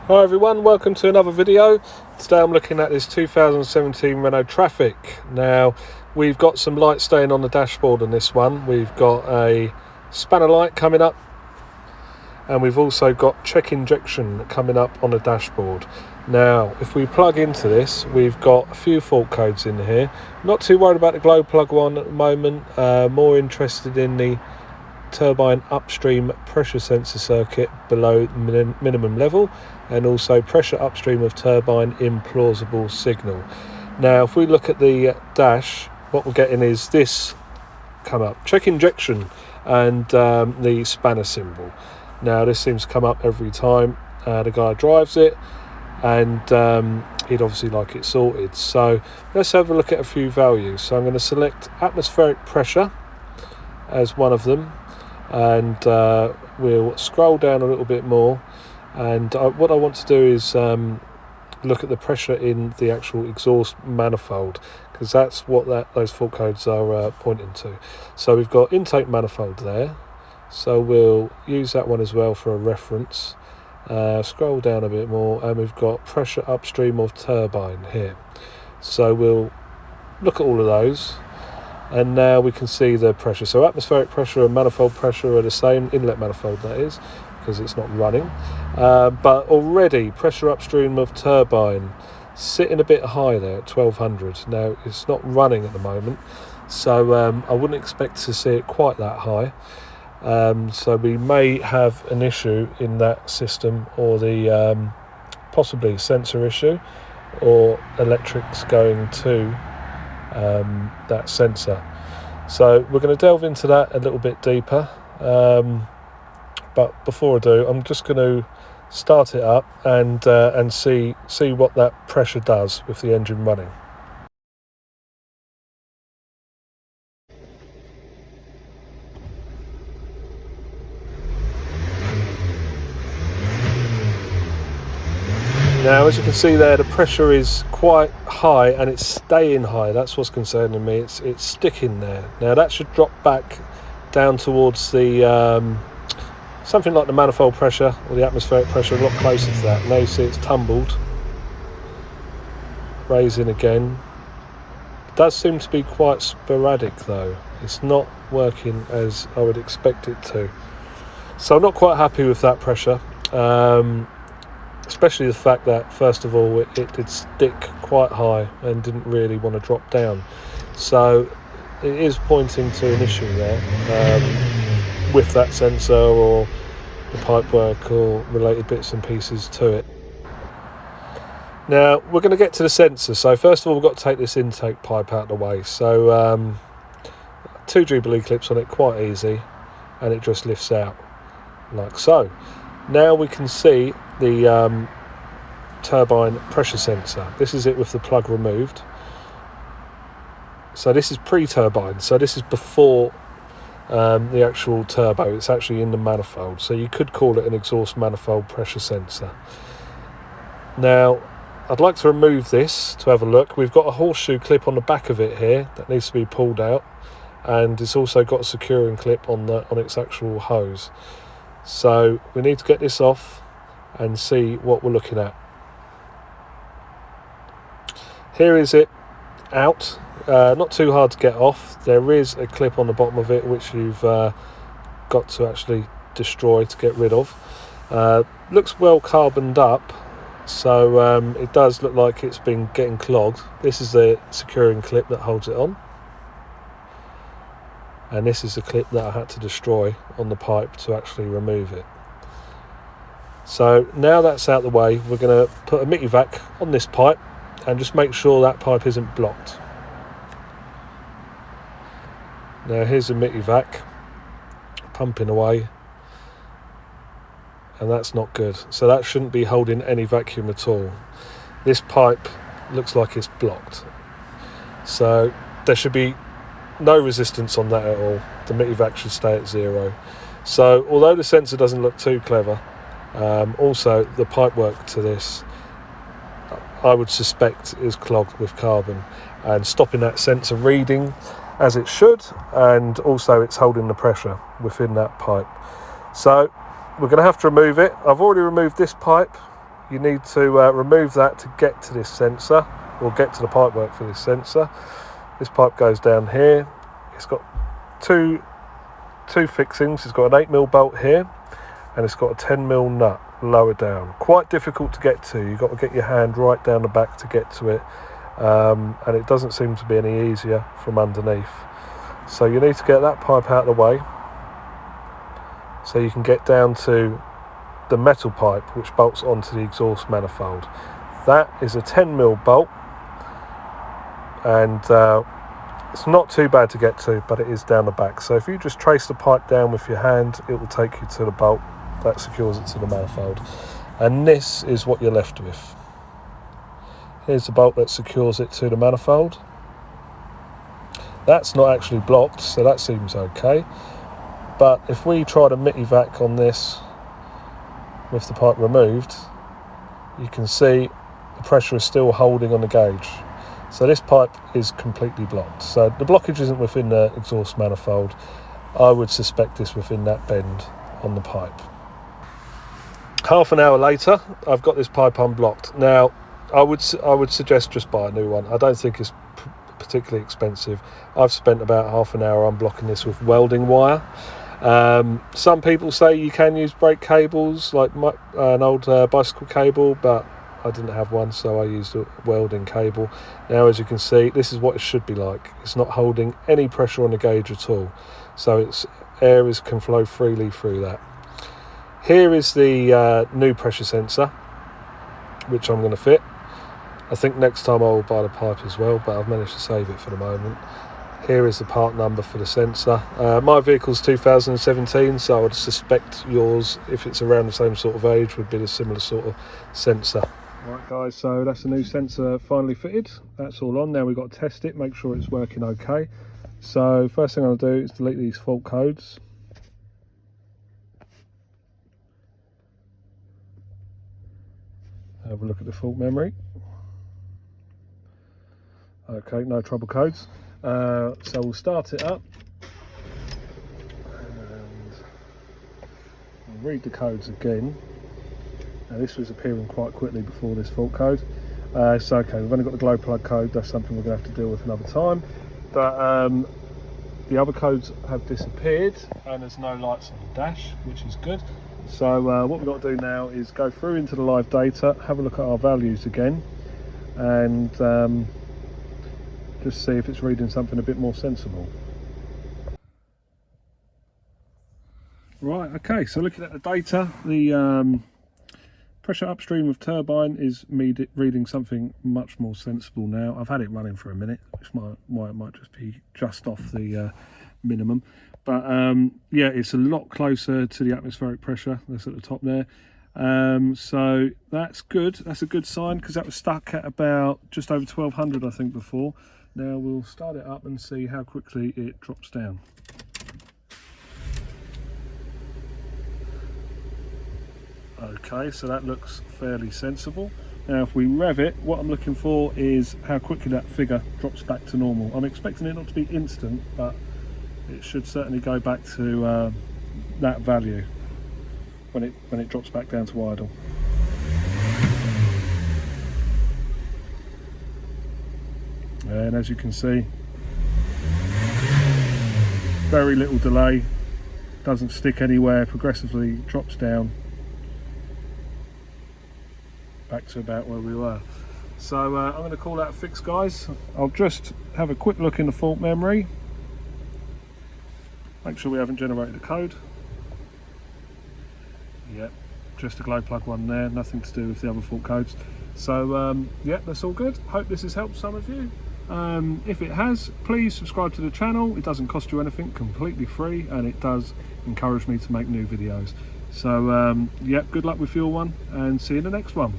Hi everyone, welcome to another video. Today I'm looking at this 2017 Renault Trafic. Now we've got some light staying on the dashboard on this one. We've got a spanner light coming up and we've also got check injection coming up on the dashboard. Now if we plug into this, we've got a few fault codes in here. Not too worried about the glow plug one at the moment, more interested in the turbine upstream pressure sensor circuit below minimum level, and also pressure upstream of turbine implausible signal. Now if we look at the dash, what we're getting is this come up, check injection, and the spanner symbol. Now this seems to come up every time the guy drives it, and he'd obviously like it sorted. So let's have a look at a few values. So I'm going to select atmospheric pressure as one of them, and we'll scroll down a little bit more, and what I want to do is look at the pressure in the actual exhaust manifold, because that's what those fault codes are pointing to. So we've got intake manifold there, so we'll use that one as well for a reference. Scroll down a bit more and we've got pressure upstream of turbine here, so we'll look at all of those. And now we can see the pressure. So atmospheric pressure and manifold pressure are the same, inlet manifold that is, because it's not running. But already pressure upstream of turbine sitting a bit high there at 1200. Now it's not running at the moment, so I wouldn't expect to see it quite that high. So we may have an issue in that system, or the possibly sensor issue, or electrics going to that sensor. So we're going to delve into that a little bit deeper, but before I do, I'm just going to start it up and see what that pressure does with the engine running. Now as you can see there, the pressure is quite high and it's staying high. That's what's concerning me. It's sticking there. Now that should drop back down towards the something like the manifold pressure or the atmospheric pressure, a lot closer to that. Now you see it's tumbled, raising again. It does seem to be quite sporadic though. It's not working as I would expect it to. So I'm not quite happy with that pressure. Especially the fact that, first of all, it did stick quite high and didn't really want to drop down. So it is pointing to an issue there with that sensor or the pipework or related bits and pieces to it. Now we're going to get to the sensor. So first of all, we've got to take this intake pipe out of the way. So 2 Jubilee clips on it, quite easy, and it just lifts out like so. Now we can see the turbine pressure sensor. This is it with the plug removed. So this is pre-turbine, so this is before the actual turbo. It's actually in the manifold, so you could call it an exhaust manifold pressure sensor. Now I'd like to remove this to have a look. We've got a horseshoe clip on the back of it here that needs to be pulled out, and it's also got a securing clip on its actual hose. So we need to get this off and see what we're looking at. Here is it out, not too hard to get off. There is a clip on the bottom of it which you've got to actually destroy to get rid of. Looks well carboned up, so it does look like it's been getting clogged. This is the securing clip that holds it on, and this is the clip that I had to destroy on the pipe to actually remove it. So now that's out of the way, we're going to put a MITI-vac on this pipe and just make sure that pipe isn't blocked. Now here's a MITI-vac pumping away, and that's not good. So that shouldn't be holding any vacuum at all. This pipe looks like it's blocked, so there should be no resistance on that at all. The MITI-vac should stay at 0. So although the sensor doesn't look too clever, also the pipework to this I would suspect is clogged with carbon and stopping that sensor reading as it should, and also it's holding the pressure within that pipe. So we're going to have to remove it. I've already removed this pipe you need to remove that to get to this sensor, or get to the pipework for this sensor. This pipe goes down here. It's got two fixings. It's got an 8mm bolt here, and it's got a 10mm nut lower down. Quite difficult to get to. You've got to get your hand right down the back to get to it, and it doesn't seem to be any easier from underneath. So you need to get that pipe out of the way so you can get down to the metal pipe which bolts onto the exhaust manifold. That is a 10mm bolt, and it's not too bad to get to, but it is down the back. So if you just trace the pipe down with your hand, it will take you to the bolt that secures it to the manifold. And this is what you're left with. Here's the bolt that secures it to the manifold. That's not actually blocked, so that seems okay. But if we try to miti-vac on this with the pipe removed, you can see the pressure is still holding on the gauge. So this pipe is completely blocked. So the blockage isn't within the exhaust manifold. I would suspect this within that bend on the pipe. Half an hour later, I've got this pipe unblocked. Now, I would suggest just buy a new one. I don't think it's particularly expensive. I've spent about half an hour unblocking this with welding wire. Some people say you can use brake cables, like an old bicycle cable, but I didn't have one, so I used a welding cable. Now, as you can see, this is what it should be like. It's not holding any pressure on the gauge at all, so air can flow freely through that. Here is the new pressure sensor, which I'm going to fit. I think next time I will buy the pipe as well, but I've managed to save it for the moment. Here is the part number for the sensor. My vehicle's 2017, so I would suspect yours, if it's around the same sort of age, would be a similar sort of sensor. Right guys, so that's the new sensor finally fitted. That's all on. Now we've got to test it, make sure it's working okay. So first thing I'll do is delete these fault codes. Have a look at the fault memory. Okay, no trouble codes. So we'll start it up and I'll read the codes again. Now this was appearing quite quickly before this fault code. It's okay, we've only got the glow plug code. That's something we're going to have to deal with another time. But the other codes have disappeared and there's no lights on the dash, which is good. So what we've got to do now is go through into the live data, have a look at our values again, and just see if it's reading something a bit more sensible. Right, okay, so looking at the data, the pressure upstream of turbine is reading something much more sensible now. I've had it running for a minute, which might just be just off the minimum. But yeah, it's a lot closer to the atmospheric pressure that's at the top there. So that's good. That's a good sign, because that was stuck at about just over 1200, I think, before. Now we'll start it up and see how quickly it drops down. Okay, so that looks fairly sensible. Now if we rev it, what I'm looking for is how quickly that figure drops back to normal. I'm expecting it not to be instant, but it should certainly go back to that value when it drops back down to idle. And as you can see, very little delay, doesn't stick anywhere, progressively drops down back to about where we were. So I'm going to call that a fix, guys. I'll just have a quick look in the fault memory, make sure we haven't generated a code. Yep, just a glow plug one there, nothing to do with the other fault codes. So yeah, that's all good. Hope this has helped some of you. If it has, please subscribe to the channel. It doesn't cost you anything, completely free, and it does encourage me to make new videos. So yeah, good luck with your one, and see you in the next one.